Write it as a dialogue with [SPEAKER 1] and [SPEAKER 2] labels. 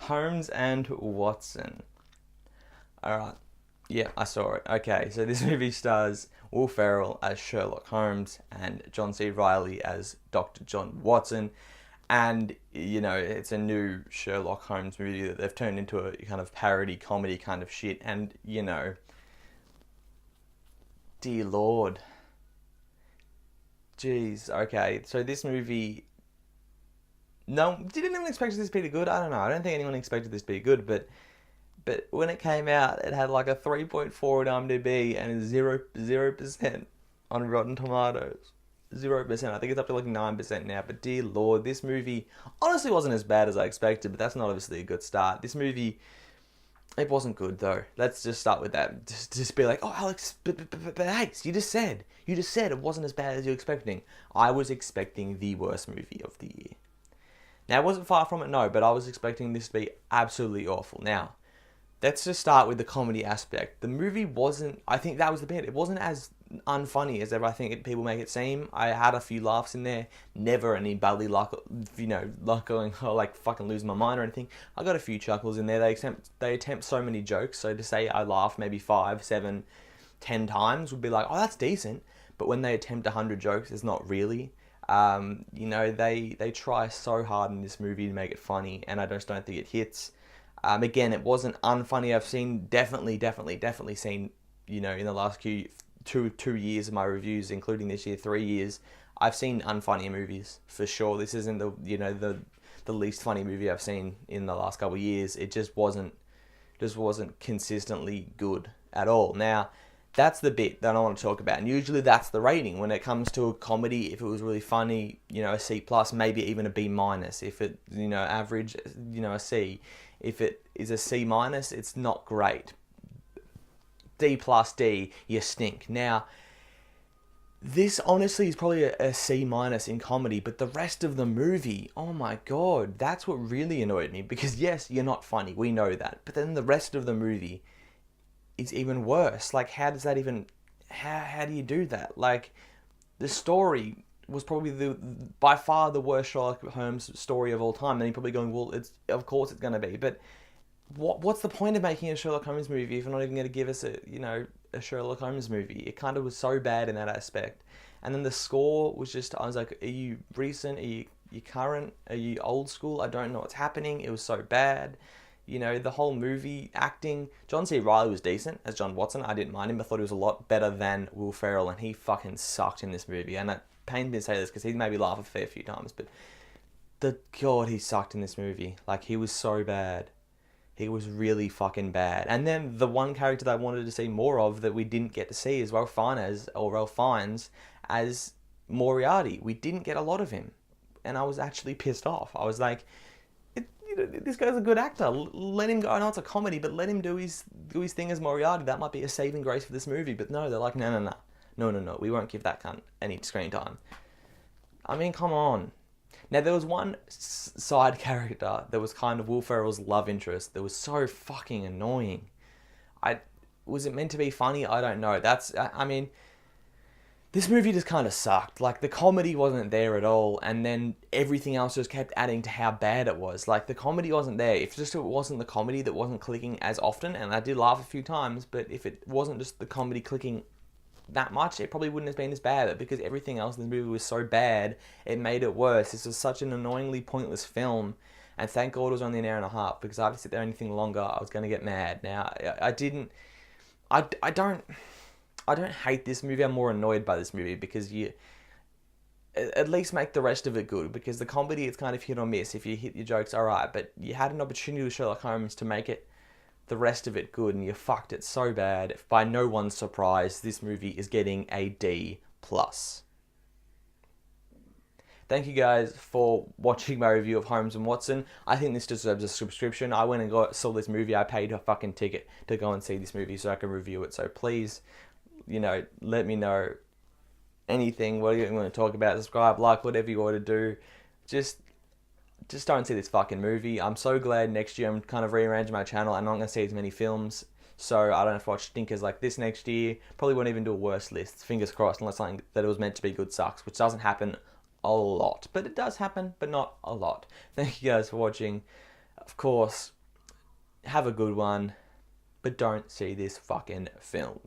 [SPEAKER 1] Holmes and Watson. Alright. Yeah, I saw it. Okay, so this movie stars Will Ferrell as Sherlock Holmes and John C. Reilly as Dr. John Watson. And, you know, it's a new Sherlock Holmes movie that they've turned into a kind of parody comedy kind of shit. And, you know, dear Lord. Jeez, okay. So this movie... No, did anyone expect this to be good? I don't know. I don't think anyone expected this to be good, but when it came out, it had like a 3.4 on IMDb and 0% on Rotten Tomatoes. 0%. I think it's up to like 9% now. But dear Lord, this movie honestly wasn't as bad as I expected, but that's not obviously a good start. This movie, it wasn't good though. Let's just start with that. Just be like, oh Alex, but Alex, you just said it wasn't as bad as you were expecting. I was expecting the worst movie of the year. Now, it wasn't far from it, no, but I was expecting this to be absolutely awful. Now, let's just start with the comedy aspect. The movie wasn't, I think that was the bit, it wasn't as unfunny as ever I think people make it seem. I had a few laughs in there, never any badly like, you know, like going, oh, like fucking losing my mind or anything. I got a few chuckles in there. They attempt so many jokes, so to say I laughed maybe 5, 7, 10 times would be like, oh, that's decent. But when they attempt 100 jokes, it's not really. You know, they try so hard in this movie to make it funny, and I just don't think it hits. Again, it wasn't unfunny. I've seen definitely seen, you know, in the last two years of my reviews, including this year, 3 years, I've seen unfunny movies for sure. This isn't the least funny movie I've seen in the last couple of years. It just wasn't consistently good at all. Now, that's the bit that I want to talk about, and usually that's the rating when it comes to a comedy. If it was really funny, you know, a C plus, maybe even a B minus. If it, you know, average, you know, a C. If it is a C minus, it's not great. D plus D, you stink. Now, this honestly is probably a C minus in comedy, but the rest of the movie, oh my god, that's what really annoyed me. Because yes, you're not funny, we know that, but then the rest of the movie is even worse. Like, how does that even... How do you do that? Like, the story was probably by far the worst Sherlock Holmes story of all time. And you're probably going, well, of course it's going to be. But what's the point of making a Sherlock Holmes movie if you're not even going to give us a Sherlock Holmes movie? It kind of was so bad in that aspect. And then the score was just... I was like, are you recent? Are you current? Are you old school? I don't know what's happening. It was so bad. You know, the whole movie acting... John C. Reilly was decent as John Watson. I didn't mind him. I thought he was a lot better than Will Ferrell, and he fucking sucked in this movie. And it pains me to say this because he made me laugh a fair few times, but God, he sucked in this movie. Like, he was so bad. He was really fucking bad. And then the one character that I wanted to see more of that we didn't get to see is Ralph Fiennes as Moriarty. We didn't get a lot of him, and I was actually pissed off. I was like, this guy's a good actor. Let him go. I know it's a comedy, but let him do his thing as Moriarty. That might be a saving grace for this movie. But no, they're like, no. We won't give that cunt any screen time. I mean, come on. Now, there was one side character that was kind of Will Ferrell's love interest that was so fucking annoying. Was it meant to be funny? I don't know. I mean... This movie just kind of sucked. Like, the comedy wasn't there at all, and then everything else just kept adding to how bad it was. Like, the comedy wasn't there. If it wasn't the comedy that wasn't clicking as often, and I did laugh a few times, but if it wasn't just the comedy clicking that much, it probably wouldn't have been as bad. But because everything else in the movie was so bad, it made it worse. This was such an annoyingly pointless film, and thank God it was only an hour and a half, because if I had to sit there anything longer, I was going to get mad. Now, I don't hate this movie. I'm more annoyed by this movie because you at least make the rest of it good, because the comedy, it's kind of hit or miss. If you hit your jokes, alright, but you had an opportunity with Sherlock Holmes to make it the rest of it good, and you fucked it so bad. By no one's surprise, this movie is getting a D+. Thank you guys for watching my review of Holmes and Watson. I think this deserves a subscription. I went and saw this movie. I paid a fucking ticket to go and see this movie so I can review it. So please, you know, let me know anything, what you want to talk about, subscribe, like, whatever you want to do. Just don't see this fucking movie. I'm so glad next year I'm kind of rearranging my channel. I'm not going to see as many films, so I don't have to watch stinkers like this next year. Probably won't even do a worse list, fingers crossed, unless something that it was meant to be good sucks, which doesn't happen a lot. But it does happen, but not a lot. Thank you guys for watching. Of course, have a good one, but don't see this fucking film.